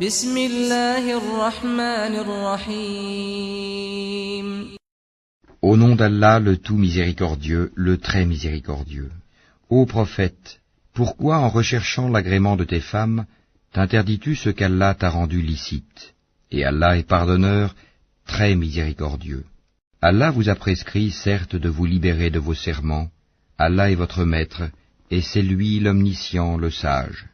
بسم الله الرحمن الرحيم. Au nom d'Allah, le tout miséricordieux, le très miséricordieux. Ô prophète, pourquoi en recherchant l'agrément de tes femmes, t'interdis-tu ce qu'Allah t'a rendu licite? Et Allah est pardonneur, très miséricordieux. Allah vous a prescrit, certes, de vous libérer de vos serments. Allah est votre maître, et c'est lui l'omniscient, le sage.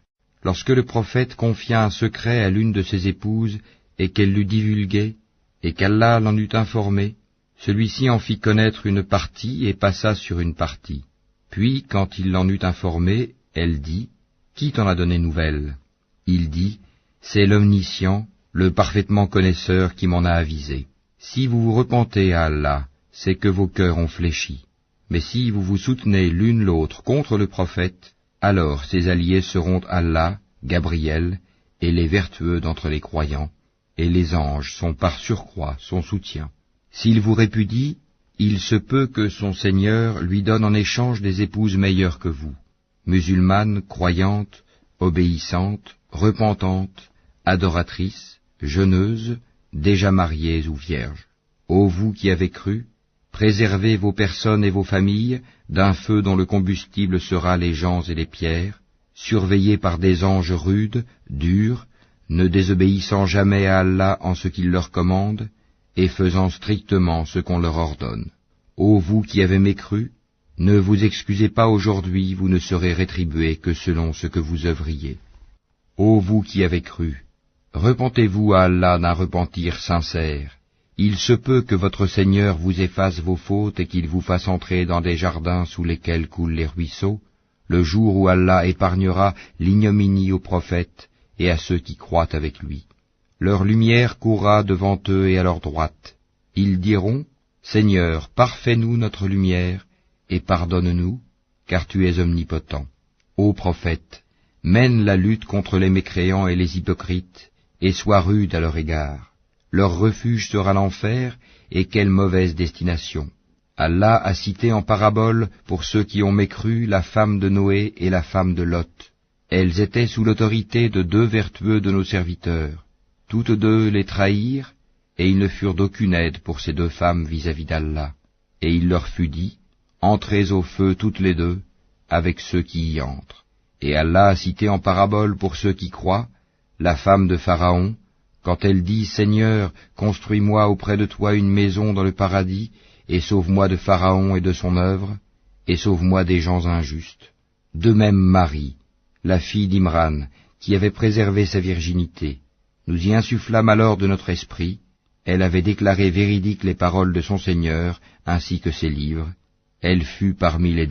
Lorsque le prophète confia un secret à l'une de ses épouses, et qu'elle l'eut divulgué, et qu'Allah l'en eut informé, celui-ci en fit connaître une partie et passa sur une partie. Puis, quand il l'en eut informé, elle dit, « Qui t'en a donné nouvelle ?» Il dit, « C'est l'omniscient, le parfaitement connaisseur qui m'en a avisé. Si vous vous repentez à Allah, c'est que vos cœurs ont fléchi. Mais si vous vous soutenez l'une l'autre contre le prophète, alors ses alliés seront Allah, Gabriel, et les vertueux d'entre les croyants, et les anges sont par surcroît son soutien. S'il vous répudie, il se peut que son Seigneur lui donne en échange des épouses meilleures que vous, musulmanes, croyantes, obéissantes, repentantes, adoratrices, jeûneuses, déjà mariées ou vierges. Ô vous qui avez cru, préservez vos personnes et vos familles d'un feu dont le combustible sera les gens et les pierres, surveillés par des anges rudes, durs, ne désobéissant jamais à Allah en ce qu'il leur commande, et faisant strictement ce qu'on leur ordonne. Ô vous qui avez mécru, ne vous excusez pas aujourd'hui, vous ne serez rétribués que selon ce que vous œuvriez. Ô vous qui avez cru, repentez-vous à Allah d'un repentir sincère. Il se peut que votre Seigneur vous efface vos fautes et qu'il vous fasse entrer dans des jardins sous lesquels coulent les ruisseaux, le jour où Allah épargnera l'ignominie aux prophètes et à ceux qui croient avec lui. Leur lumière courra devant eux et à leur droite. Ils diront, « Seigneur, parfais-nous notre lumière, et pardonne-nous, car tu es omnipotent. » Ô prophète, mène la lutte contre les mécréants et les hypocrites, et sois rude à leur égard. Leur refuge sera l'enfer, et quelle mauvaise destination. Allah a cité en parabole, pour ceux qui ont mécru, la femme de Noé et la femme de Lot. Elles étaient sous l'autorité de deux vertueux de nos serviteurs. Toutes deux les trahirent, et ils ne furent d'aucune aide pour ces deux femmes vis-à-vis d'Allah. Et il leur fut dit, « Entrez au feu toutes les deux, avec ceux qui y entrent. » Et Allah a cité en parabole pour ceux qui croient, la femme de Pharaon, quand elle dit, « Seigneur, construis-moi auprès de toi une maison dans le paradis, et sauve-moi de Pharaon et de son œuvre, et sauve-moi des gens injustes. » De même Marie, la fille d'Imran, qui avait préservé sa virginité. Nous y insufflâmes alors de notre esprit, elle avait déclaré véridiques les paroles de son Seigneur, ainsi que ses livres, elle fut parmi les